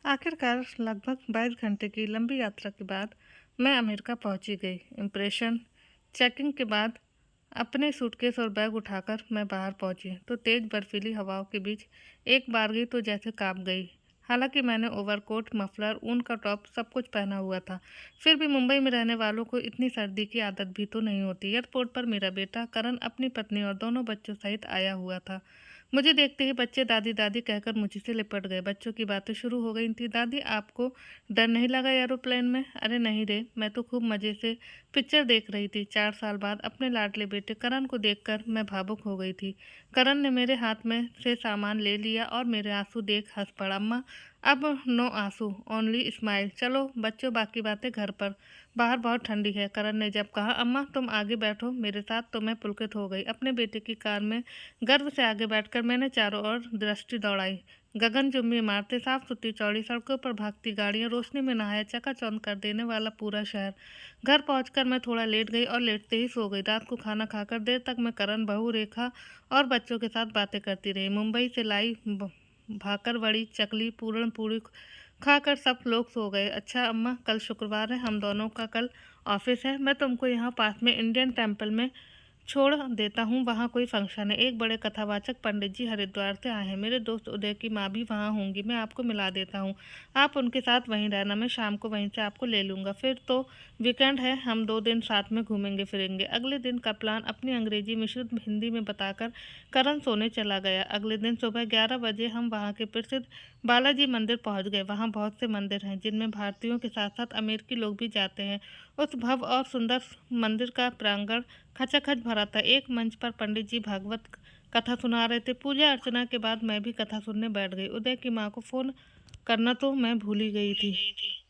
आखिरकार लगभग 22 घंटे की लंबी यात्रा के बाद मैं अमेरिका पहुंची गई। इम्प्रेशन चेकिंग के बाद अपने सूटकेस और बैग उठाकर मैं बाहर पहुंची तो तेज बर्फीली हवाओं के बीच एक बारगी तो जैसे कांप गई। हालांकि मैंने ओवरकोट, मफलर, ऊन का टॉप सब कुछ पहना हुआ था, फिर भी मुंबई में रहने वालों को इतनी सर्दी की आदत भी तो नहीं होती। एयरपोर्ट पर मेरा बेटा करण अपनी पत्नी और दोनों बच्चों सहित आया हुआ था। मुझे देखते ही बच्चे दादी दादी कहकर मुझसे लिपट गए। बच्चों की बातें शुरू हो गई थी। दादी, आपको डर नहीं लगा एरोप्लेन में? अरे नहीं रे, मैं तो खूब मज़े से पिक्चर देख रही थी। 4 साल बाद अपने लाडले बेटे करण को देखकर मैं भावुक हो गई थी। करण ने मेरे हाथ में से सामान ले लिया और मेरे आंसू देख हंस पड़ा। अम्मा, अब नो आंसू, ओनली स्माइल। चलो बच्चों, बाकी बातें घर पर। बाहर बहुत ठंडी है। करण ने जब कहा अम्मा तुम आगे बैठो मेरे साथ, तो मैं पुलकित हो गई। अपने बेटे की कार में गर्व से आगे बैठकर मैंने चारों ओर दृष्टि दौड़ाई। गगनचुंबी इमारतें, साफ सुथरी चौड़ी सड़कों पर भागती गाड़ियां, रोशनी में नहाया चकाचौंध कर देने वाला पूरा शहर। घर पहुंचकर मैं थोड़ा लेट गई और लेटते ही सो गई। रात को खाना खाकर देर तक मैं करण, बहू रेखा और बच्चों के साथ बातें करती रही। मुंबई से लाई भाकर बड़ी, चकली, पूरण पूरी खाकर सब लोग सो गए। अच्छा अम्मा, कल शुक्रवार है, हम दोनों का कल ऑफिस है। मैं तुमको यहाँ पास में इंडियन टेम्पल में छोड़ देता हूँ, वहाँ कोई फंक्शन है। एक बड़े कथावाचक पंडित जी हरिद्वार से आए हैं। मेरे दोस्त उदय की माँ भी वहाँ होंगी, मैं आपको मिला देता हूँ। आप उनके साथ वहीं रहना, मैं शाम को वहीं से आपको ले लूँगा। फिर तो वीकेंड है, हम 2 दिन साथ में घूमेंगे फिरेंगे। अगले दिन का प्लान अपनी अंग्रेजी मिश्रित हिंदी में बताकर करण सोने चला गया। अगले दिन सुबह 11 बजे हम वहाँ के प्रसिद्ध बालाजी मंदिर पहुँच गए। वहाँ बहुत से मंदिर हैं जिनमें भारतीयों के साथ साथ अमेरिकी लोग भी जाते हैं। उस भव्य और सुंदर मंदिर का प्रांगण खचाखच भरा था। एक मंच पर पंडित जी भागवत कथा सुना रहे थे। पूजा अर्चना के बाद मैं भी कथा सुनने बैठ गई। उदय की माँ को फोन करना तो मैं भूल ही गई थी।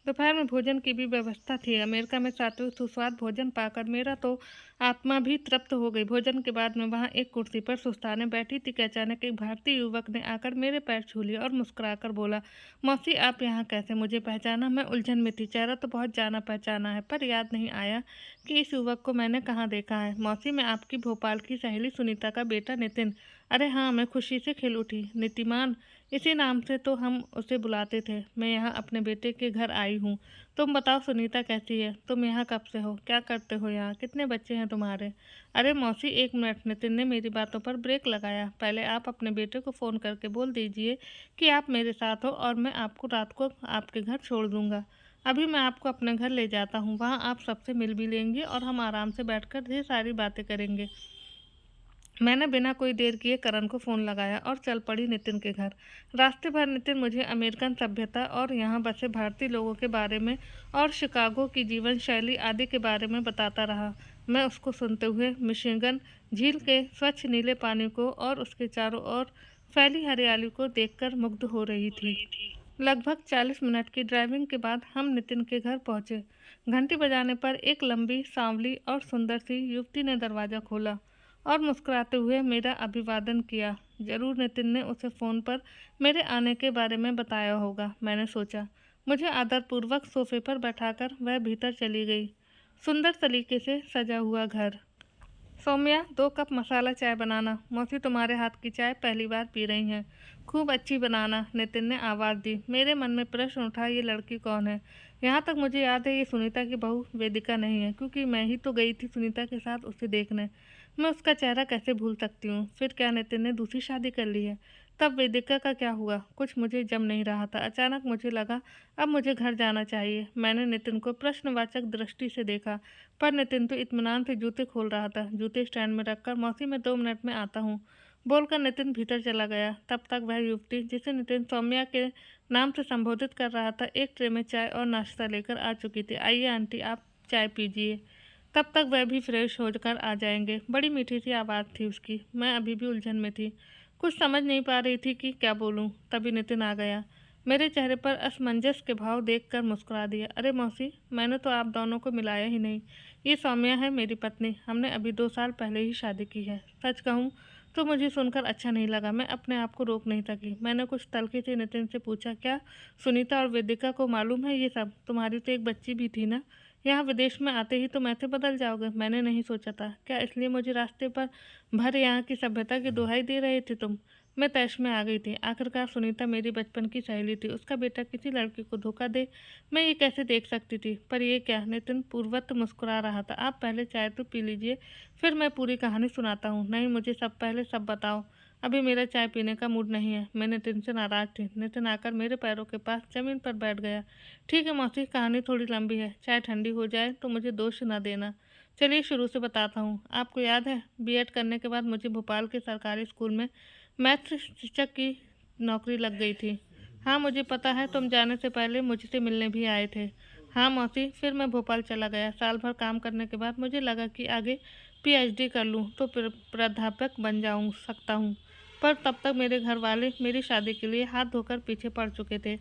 दोपहर में भोजन की भी व्यवस्था थी। अमेरिका में सात्विक सुस्वाद भोजन पाकर मेरा तो आत्मा भी तृप्त हो गई। भोजन के बाद मैं वहाँ एक कुर्सी पर सुस्ताने बैठी थी कि अचानक एक भारतीय युवक ने आकर मेरे पैर छू लिया और मुस्कुराकर बोला, मौसी आप यहाँ कैसे? मुझे पहचाना? मैं उलझन में थी। चेहरा तो बहुत जाना पहचाना है, पर याद नहीं आया कि इस युवक को मैंने कहाँ देखा है। मौसी, मैं आपकी भोपाल की सहेली सुनीता का बेटा नितिन। अरे हाँ, मैं खुशी से खिल उठी। नीतिमान, इसी नाम से तो हम उसे बुलाते थे। मैं यहाँ अपने बेटे के घर आई हूँ। तुम बताओ सुनीता कैसी है? तुम यहाँ कब से हो? क्या करते हो यहाँ? कितने बच्चे हैं तुम्हारे? अरे मौसी, एक मिनट। नितिन ने मेरी बातों पर ब्रेक लगाया। पहले आप अपने बेटे को फ़ोन करके बोल दीजिए कि आप मेरे साथ हो और मैं आपको रात को आपके घर छोड़ दूँगा। अभी मैं आपको अपने घर ले जाता हूँ, वहाँ आप सबसे मिल भी लेंगे और हम आराम से बैठकर ढेर सारी बातें करेंगे। मैंने बिना कोई देर किए करण को फ़ोन लगाया और चल पड़ी नितिन के घर। रास्ते भर नितिन मुझे अमेरिकन सभ्यता और यहाँ बसे भारतीय लोगों के बारे में और शिकागो की जीवन शैली आदि के बारे में बताता रहा। मैं उसको सुनते हुए मिशिगन झील के स्वच्छ नीले पानी को और उसके चारों ओर फैली हरियाली को देखकर मुग्ध हो रही थी। लगभग 40 मिनट की ड्राइविंग के बाद हम नितिन के घर पहुंचे। घंटी बजाने पर एक लंबी, सांवली और सुंदर सी युवती ने दरवाज़ा खोला और मुस्कुराते हुए मेरा अभिवादन किया। जरूर नितिन ने उसे फ़ोन पर मेरे आने के बारे में बताया होगा, मैंने सोचा। मुझे आदरपूर्वक सोफे पर बैठाकर वह भीतर चली गई। सुंदर तरीके से सजा हुआ घर। सौम्या, 2 कप मसाला चाय बनाना। मौसी तुम्हारे हाथ की चाय पहली बार पी रही हैं। खूब अच्छी बनाना, नितिन ने आवाज़ दी। मेरे मन में प्रश्न उठा, ये लड़की कौन है? यहाँ तक मुझे याद है ये सुनीता की बहू वेदिका नहीं है, क्योंकि मैं ही तो गई थी सुनीता के साथ उसे देखने। मैं उसका चेहरा कैसे भूल सकती हूँ? फिर क्या नितिन ने दूसरी शादी कर ली है? तब वेदिका का क्या हुआ? कुछ मुझे जम नहीं रहा था। अचानक मुझे लगा अब मुझे घर जाना चाहिए। मैंने नितिन को प्रश्नवाचक दृष्टि से देखा, पर नितिन तो इत्मीनान से जूते खोल रहा था। जूते स्टैंड में रखकर, मौसी मैं 2 मिनट में आता हूँ बोलकर नितिन भीतर चला गया। तब तक वह युवती जिसे नितिन सौम्या के नाम से संबोधित कर रहा था, एक ट्रे में चाय और नाश्ता लेकर आ चुकी थी। आइए आंटी, आप चाय पीजिए, तब तक वह भी फ्रेश होकर आ जाएंगे। बड़ी मीठी सी आवाज़ थी उसकी। मैं अभी भी उलझन में थी, कुछ समझ नहीं पा रही थी कि क्या बोलूँ। तभी नितिन आ गया। मेरे चेहरे पर असमंजस के भाव देखकर मुस्कुरा दिया। अरे मौसी, मैंने तो आप दोनों को मिलाया ही नहीं। ये सौम्या है मेरी पत्नी, हमने अभी 2 साल पहले ही शादी की है। सच कहूँ तो मुझे सुनकर अच्छा नहीं लगा। मैं अपने आप को रोक नहीं सकी। मैंने कुछ तल्खी से नितिन से पूछा, क्या सुनीता और वेदिका को मालूम है ये सब? तुम्हारी तो एक बच्ची भी थी ना? यहाँ विदेश में आते ही तुम ऐसे बदल जाओगे, मैंने नहीं सोचा था। क्या इसलिए मुझे रास्ते पर भर यहाँ की सभ्यता की दुहाई दे रहे थे तुम? मैं तैश में आ गई थी। आखिरकार सुनीता मेरी बचपन की सहेली थी, उसका बेटा किसी लड़की को धोखा दे, मैं ये कैसे देख सकती थी? पर ये क्या? नितिन पूर्ववत मुस्कुरा रहा था। आप पहले चाय तो पी लीजिए, फिर मैं पूरी कहानी सुनाता हूँ। नहीं, मुझे सब पहले सब बताओ, अभी मेरा चाय पीने का मूड नहीं है। मैं नितिन से नाराज थी। नितिन आकर मेरे पैरों के पास जमीन पर बैठ गया। ठीक है मौसी, कहानी थोड़ी लंबी है, चाय ठंडी हो जाए तो मुझे दोष ना देना। चलिए शुरू से बताता हूँ। आपको याद है, बीएड करने के बाद मुझे भोपाल के सरकारी स्कूल में मैथ शिक्षक की नौकरी लग गई थी। हाँ मुझे पता है, तुम जाने से पहले मुझसे मिलने भी आए थे। हाँ मौसी, फिर मैं भोपाल चला गया। साल भर काम करने के बाद मुझे लगा कि आगे पीएचडी कर लूँ तो प्राध्यापक बन जाऊँ सकता हूँ, पर तब तक मेरे घर वाले मेरी शादी के लिए हाथ धोकर पीछे पड़ चुके थे।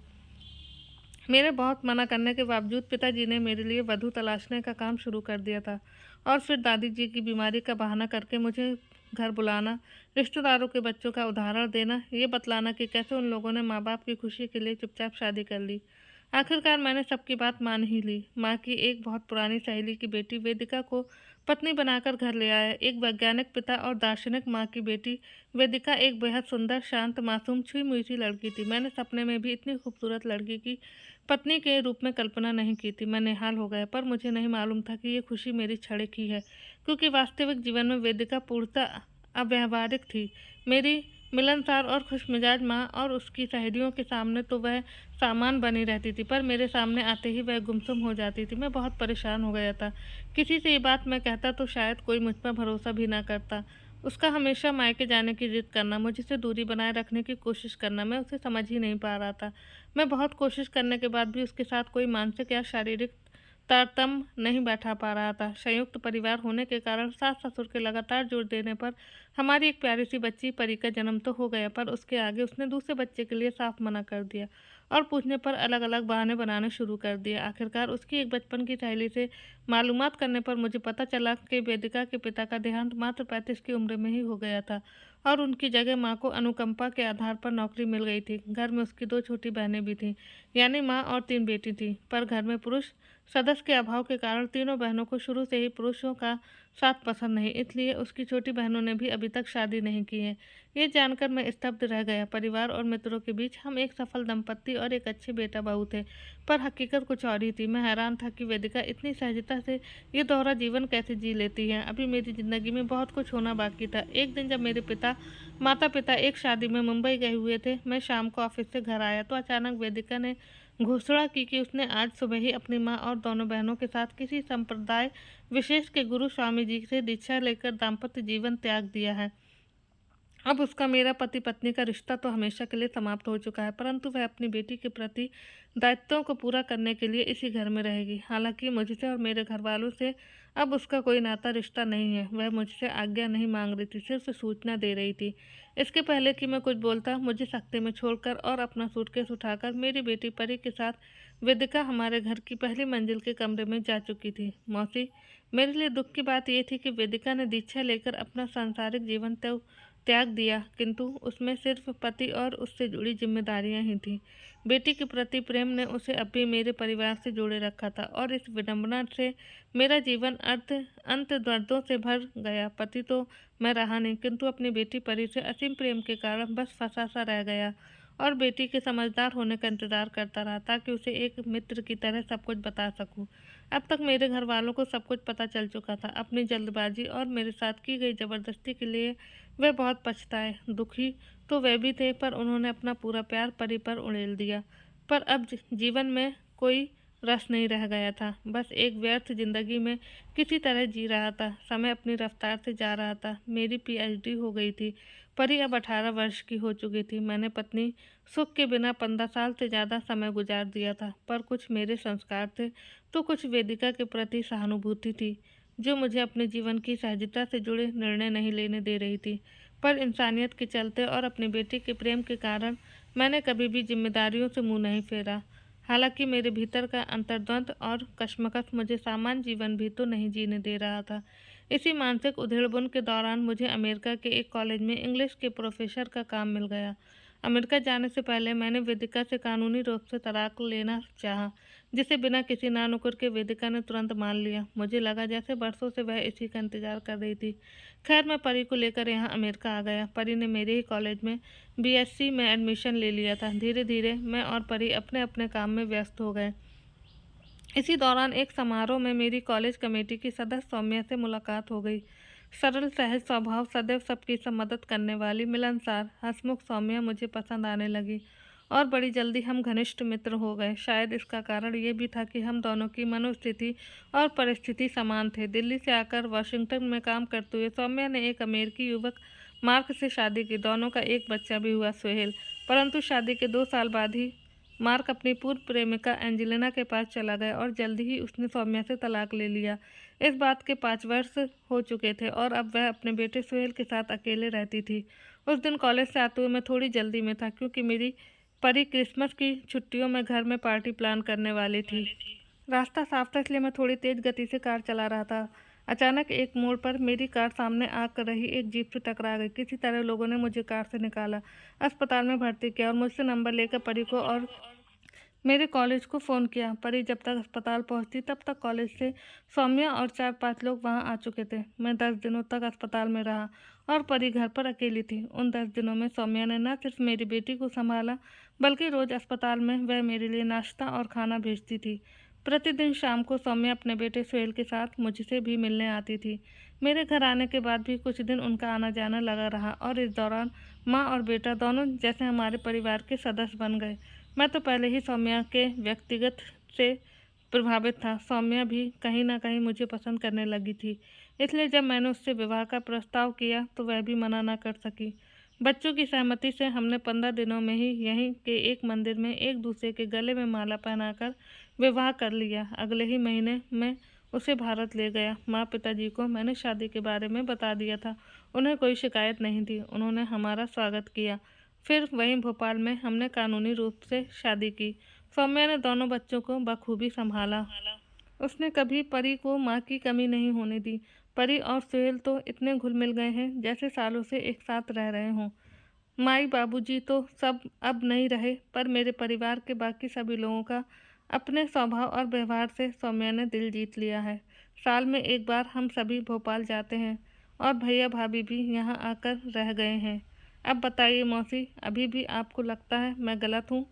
मेरे बहुत मना करने के बावजूद पिताजी ने मेरे लिए वधू तलाशने का काम शुरू कर दिया था, और फिर दादी जी की बीमारी का बहाना करके मुझे घर बुलाना, रिश्तेदारों के बच्चों का उदाहरण देना, ये बतलाना कि कैसे उन लोगों ने माँ बाप की खुशी के लिए चुपचाप शादी कर ली। आखिरकार मैंने सबकी बात मान ही ली। माँ की एक बहुत पुरानी सहेली की बेटी वेदिका को पत्नी बनाकर घर ले आया। एक वैज्ञानिक पिता और दार्शनिक माँ की बेटी वेदिका एक बेहद सुंदर, शांत, मासूम, छुई मुई सी लड़की थी। मैंने सपने में भी इतनी खूबसूरत लड़की की पत्नी के रूप में कल्पना नहीं की थी। मैं निहाल हो गया, पर मुझे नहीं मालूम था कि ये खुशी मेरी क्षणिक ही है, क्योंकि वास्तविक जीवन में वेदिका पूर्णतः अव्यावहारिक थी। मेरी मिलनसार और खुशमिजाज माँ और उसकी सहेलियों के सामने तो वह सामान बनी रहती थी, पर मेरे सामने आते ही वह गुमसुम हो जाती थी। मैं बहुत परेशान हो गया था। किसी से ये बात मैं कहता तो शायद कोई मुझ पर भरोसा भी ना करता। उसका हमेशा मायके जाने की जिद करना, मुझसे दूरी बनाए रखने की कोशिश करना, मैं उसे समझ ही नहीं पा रहा था। मैं बहुत कोशिश करने के बाद भी उसके साथ कोई मानसिक या शारीरिक तारतम्य नहीं बैठा पा रहा था। संयुक्त परिवार होने के कारण सास ससुर के लगातार जोर देने पर हमारी एक प्यारी सी बच्ची परी का जन्म तो हो गया, पर उसके आगे उसने दूसरे बच्चे के लिए साफ मना कर दिया, और पूछने पर अलग अलग बहाने बनाने शुरू कर दिए। आखिरकार उसकी एक बचपन की सहेली से मालूमात करने पर मुझे पता चला कि वेदिका के पिता का देहांत मात्र 35 की उम्र में ही हो गया था, और उनकी जगह माँ को अनुकंपा के आधार पर नौकरी मिल गई थी। घर में उसकी 2 छोटी बहनें भी थीं, यानी माँ और 3 बेटी थीं, पर घर में पुरुष सदस्य के अभाव के कारण तीनों बहनों को शुरू से ही पुरुषों का साथ पसंद नहीं, इसलिए उसकी छोटी बहनों ने भी अभी तक शादी नहीं की है। ये जानकर मैं स्तब्ध रह गया। परिवार और मित्रों के बीच हम एक सफल दंपत्ति और एक अच्छे बेटा बहू थे, पर हकीकत कुछ और ही थी। मैं हैरान था कि वेदिका इतनी सहजता से ये दोहरा जीवन कैसे जी लेती है। अभी मेरी ज़िंदगी में बहुत कुछ होना बाकी था। एक दिन जब मेरे माता पिता एक शादी में मुंबई गए हुए थे, मैं शाम को ऑफिस से घर आया तो अचानक वेदिका ने घोषणा की कि उसने आज सुबह ही अपनी माँ और दोनों बहनों के साथ किसी संप्रदाय विशेष के गुरु स्वामी जी से दीक्षा लेकर दाम्पत्य जीवन त्याग दिया है। अब उसका मेरा पति पत्नी का रिश्ता तो हमेशा के लिए समाप्त हो चुका है, परंतु वह अपनी बेटी के प्रति दायित्वों को पूरा करने के लिए इसी घर में रहेगी। हालांकि मुझसे और मेरे घर वालों से अब उसका कोई नाता रिश्ता नहीं है। वह मुझसे आज्ञा नहीं मांग रही थी, सिर्फ सूचना दे रही थी। इसके पहले कि मैं कुछ बोलता, मुझे सख्ते में छोड़कर और अपना सूटकेस उठाकर मेरी बेटी परी के साथ वेदिका हमारे घर की पहली मंजिल के कमरे में जा चुकी थी। मौसी, मेरे लिए दुख की बात यह थी कि वेदिका ने दीक्षा लेकर अपना सांसारिक जीवन त्याग दिया, किंतु उसमें सिर्फ पति और उससे जुड़ी जिम्मेदारियां ही थीं। बेटी के प्रति प्रेम ने उसे अब भी मेरे परिवार से जोड़े रखा था, और इस विडंबना से मेरा जीवन अंत दर्दों से भर गया। पति तो मैं रहा नहीं, किंतु अपनी बेटी परी से असीम प्रेम के कारण बस फंसा सा रह गया, और बेटी के समझदार होने का इंतजार करता रहा ताकि उसे एक मित्र की तरह सब कुछ बता सकूं। अब तक मेरे घर वालों को सब कुछ पता चल चुका था। अपनी जल्दबाजी और मेरे साथ की गई जबरदस्ती के लिए वे बहुत पछताए। दुखी तो वे भी थे, पर उन्होंने अपना पूरा प्यार परी पर उड़ेल दिया। पर अब जीवन में कोई रस नहीं रह गया था। बस एक व्यर्थ जिंदगी में किसी तरह जी रहा था। समय अपनी रफ्तार से जा रहा था। मेरी पीएचडी हो गई थी। परी अब 18 वर्ष की हो चुकी थी। मैंने पत्नी सुख के बिना 15 साल से ज़्यादा समय गुजार दिया था, पर कुछ मेरे संस्कार थे तो कुछ वेदिका के प्रति सहानुभूति थी, जो मुझे अपने जीवन की सहजता से जुड़े निर्णय नहीं लेने दे रही थी। पर इंसानियत के चलते और अपनी बेटी के प्रेम के कारण मैंने कभी भी जिम्मेदारियों से मुंह नहीं फेरा। हालांकि मेरे भीतर का अंतर्द्वंद और कश्मकश मुझे सामान्य जीवन भी तो नहीं जीने दे रहा था। इसी मानसिक उधेड़बुन के दौरान मुझे अमेरिका के एक कॉलेज में इंग्लिश के प्रोफेसर का काम मिल गया। अमेरिका जाने से पहले मैंने वेदिका से कानूनी रूप से तलाक लेना चाहा, जिसे बिना किसी नानुकुर के वेदिका ने तुरंत मान लिया। मुझे लगा जैसे बरसों से वह इसी का इंतजार कर रही थी। खैर, मैं परी को लेकर यहाँ अमेरिका आ गया। परी ने मेरे ही कॉलेज में बीएससी में एडमिशन ले लिया था। धीरे धीरे मैं और परी अपने अपने काम में व्यस्त हो गए। इसी दौरान एक समारोह में मेरी कॉलेज कमेटी की सदस्य सौम्या से मुलाकात हो गई। सरल सहज स्वभाव, सदैव सबकी सब मदद करने वाली, मिलनसार, हंसमुख सौम्या मुझे पसंद आने लगी और बड़ी जल्दी हम घनिष्ठ मित्र हो गए। शायद इसका कारण ये भी था कि हम दोनों की मनोस्थिति और परिस्थिति समान थे। दिल्ली से आकर वाशिंगटन में काम करते हुए सौम्या ने एक अमेरिकी युवक मार्क से शादी की। दोनों का एक बच्चा भी हुआ, सोहेल। परंतु शादी के 2 साल बाद ही मार्क अपनी पूर्व प्रेमिका एंजेलिना के पास चला गया और जल्दी ही उसने सौम्या से तलाक ले लिया। इस बात के 5 वर्ष हो चुके थे और अब वह अपने बेटे सोहेल के साथ अकेले रहती थी। उस दिन कॉलेज से आते हुए मैं थोड़ी जल्दी में था, क्योंकि मेरी परी क्रिसमस की छुट्टियों में घर में पार्टी प्लान करने वाली थी। रास्ता साफ था, इसलिए मैं थोड़ी तेज गति से कार चला रहा था। अचानक एक मोड़ पर मेरी कार सामने आ कर रही एक जीप से टकरा गई। किसी तरह लोगों ने मुझे कार से निकाला, अस्पताल में भर्ती किया और मुझसे नंबर लेकर परी को और मेरे कॉलेज को फ़ोन किया। परी जब तक अस्पताल पहुंचती तब तक कॉलेज से सौम्या और 4-5 लोग वहां आ चुके थे। मैं 10 दिनों तक अस्पताल में रहा और परी घर पर अकेली थी। उन 10 दिनों में सौम्या ने न सिर्फ मेरी बेटी को संभाला, बल्कि रोज़ अस्पताल में वह मेरे लिए नाश्ता और खाना भेजती थी। प्रतिदिन शाम को सौम्या अपने बेटे सोहेल के साथ मुझसे भी मिलने आती थी। मेरे घर आने के बाद भी कुछ दिन उनका आना जाना लगा रहा और इस दौरान माँ और बेटा दोनों जैसे हमारे परिवार के सदस्य बन गए। मैं तो पहले ही सौम्या के व्यक्तिगत से प्रभावित था। सौम्या भी कहीं न कहीं मुझे पसंद करने लगी थी, इसलिए जब मैंने उससे विवाह का प्रस्ताव किया तो वह भी मना न कर सकी। बच्चों की सहमति से हमने 15 दिनों में ही यहीं के एक मंदिर में एक दूसरे के गले में माला पहनाकर विवाह कर लिया। अगले ही महीने मैं उसे भारत ले गया। माँ पिताजी को मैंने शादी के बारे में बता दिया था। उन्हें कोई शिकायत नहीं थी। उन्होंने हमारा स्वागत किया। फिर वहीं भोपाल में हमने कानूनी रूप से शादी की। सौम्या ने दोनों बच्चों को बखूबी संभाला। उसने कभी परी को माँ की कमी नहीं होने दी। परी और सोहेल तो इतने घुल मिल गए हैं जैसे सालों से एक साथ रह रहे हों। माई बाबूजी तो सब अब नहीं रहे, पर मेरे परिवार के बाकी सभी लोगों का अपने स्वभाव और व्यवहार से सौम्या ने दिल जीत लिया है। साल में एक बार हम सभी भोपाल जाते हैं और भैया भाभी भी यहाँ आकर रह गए हैं। अब बताइए मौसी, अभी भी आपको लगता है मैं गलत हूँ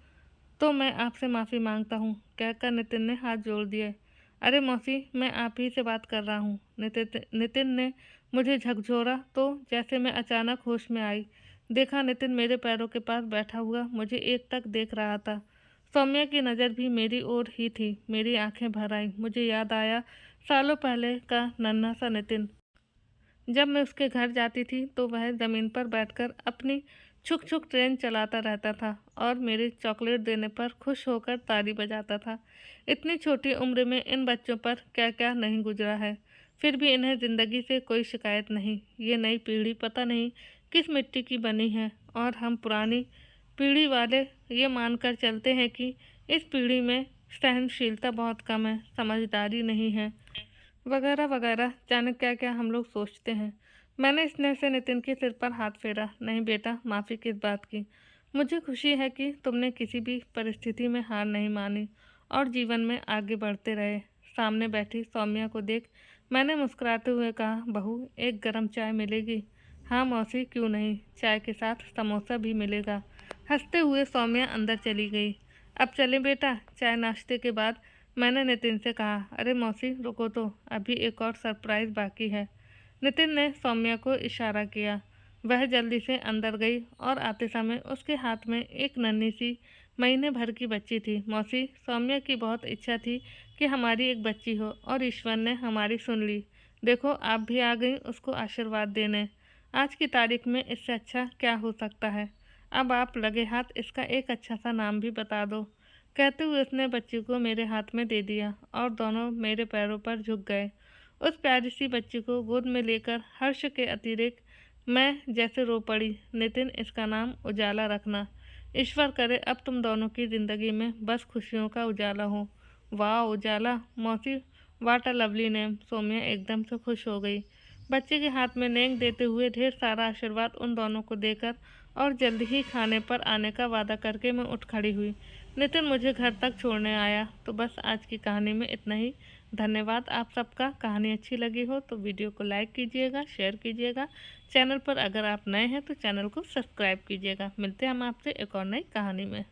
तो मैं आपसे माफ़ी मांगता हूँ, कहकर नितिन ने हाथ जोड़ दिए। अरे मौसी, मैं आप ही से बात कर रहा हूँ। नितिन ने मुझे झकझोरा तो जैसे मैं अचानक होश में आई। देखा, नितिन मेरे पैरों के पास बैठा हुआ मुझे एकटक देख रहा था। सौम्या की नज़र भी मेरी ओर ही थी। मेरी आंखें भर आईं। मुझे याद आया सालों पहले का नन्हा सा नितिन। जब मैं उसके घर जाती थी तो वह ज़मीन पर बैठकर अपनी छुक छुक ट्रेन चलाता रहता था और मेरे चॉकलेट देने पर खुश होकर ताली बजाता था। इतनी छोटी उम्र में इन बच्चों पर क्या क्या नहीं गुजरा है, फिर भी इन्हें ज़िंदगी से कोई शिकायत नहीं। ये नई पीढ़ी पता नहीं किस मिट्टी की बनी है और हम पुरानी पीढ़ी वाले ये मानकर चलते हैं कि इस पीढ़ी में सहनशीलता बहुत कम है, समझदारी नहीं है, वगैरह वगैरह। जाने क्या क्या हम लोग सोचते हैं। मैंने स्नेह से नितिन के सिर पर हाथ फेरा। नहीं बेटा, माफ़ी किस बात की। मुझे खुशी है कि तुमने किसी भी परिस्थिति में हार नहीं मानी और जीवन में आगे बढ़ते रहे। सामने बैठी सौम्या को देख मैंने मुस्कुराते हुए कहा, बहू एक गर्म चाय मिलेगी? हाँ मौसी, क्यों नहीं, चाय के साथ समोसा भी मिलेगा। हंसते हुए सौम्या अंदर चली गई। अब चलें बेटा, चाय नाश्ते के बाद, मैंने नितिन से कहा। अरे मौसी रुको तो, अभी एक और सरप्राइज़ बाकी है। नितिन ने सौम्या को इशारा किया। वह जल्दी से अंदर गई और आते समय उसके हाथ में एक नन्ही सी महीने भर की बच्ची थी। मौसी, सौम्या की बहुत इच्छा थी कि हमारी एक बच्ची हो और ईश्वर ने हमारी सुन ली। देखो आप भी आ गई उसको आशीर्वाद देने। आज की तारीख में इससे अच्छा क्या हो सकता है। अब आप लगे हाथ इसका एक अच्छा सा नाम भी बता दो। कहते हुए उसने बच्ची को मेरे हाथ में दे दिया और दोनों मेरे पैरों पर झुक गए। उस प्यारी सी बच्ची को गोद में लेकर हर्ष के अतिरिक्त मैं जैसे रो पड़ी। नितिन, इसका नाम उजाला रखना। ईश्वर करे अब तुम दोनों की ज़िंदगी में बस खुशियों का उजाला हो। वाह उजाला, मौसी वाट अ लवली नेम। सौम्या एकदम से खुश हो गई। बच्चे के हाथ में नेंग देते हुए ढेर सारा आशीर्वाद उन दोनों को देकर और जल्दी ही खाने पर आने का वादा करके मैं उठ खड़ी हुई। नितिन मुझे घर तक छोड़ने आया। तो बस आज की कहानी में इतना ही। धन्यवाद आप सबका। कहानी अच्छी लगी हो तो वीडियो को लाइक कीजिएगा, शेयर कीजिएगा। चैनल पर अगर आप नए हैं तो चैनल को सब्सक्राइब कीजिएगा। मिलते हैं हम आपसे एक और नई कहानी में।